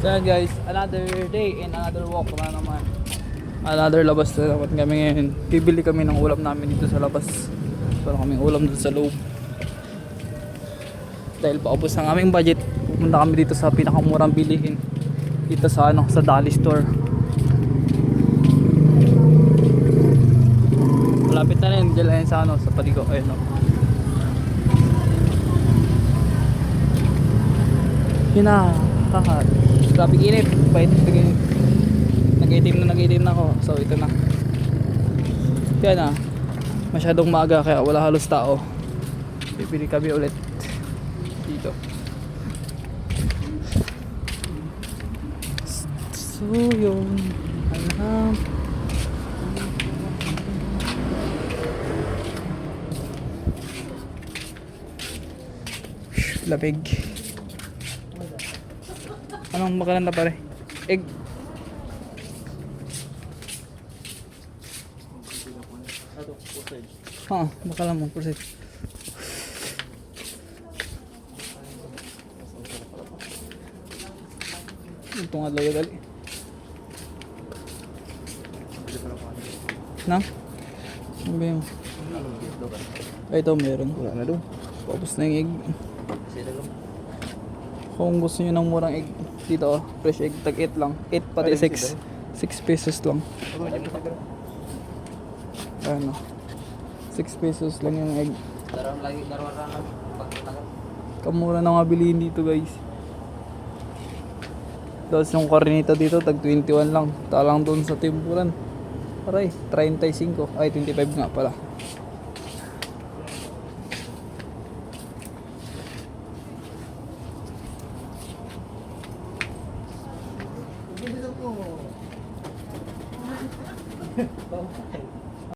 So yan guys, another day and another walk na naman. Another labas na naman kami ngayon. Bibili kami ng ulam namin dito sa labas. Para kaming ulam dito sa loob. Dahil paubos ng aming budget, pupunta kami dito sa pinakamurang bilihin. Dito sa sa Dolly Store. Malapit na rin, dyan lang sa sa Paligo. Ayun o. Yun na, haha. Grabe init, bait bigay. Nag-itim na ako. So ito na. Yan na. Masyadong maaga kaya wala halos tao. Bibili kami ulit dito. So yun. Alam. Labig. Anong makalan na pare? Egg. Ha, makalan mo, proceed. Ito nga dali. Na? Ano ba yung? Ay, ito meron. Wala na doon. Tapos na yung egg. Kung gusto nyo ng murang egg dito, fresh egg, tag 8 lang. 8 pati 6. 6 pesos lang. Ano? 6 pesos lang yung egg. Kamura na nga bilihin dito guys. Tapos yung karnita dito, tag 21 lang. Talang doon sa timpuran. Aray, 35. Ay, 25 nga pala.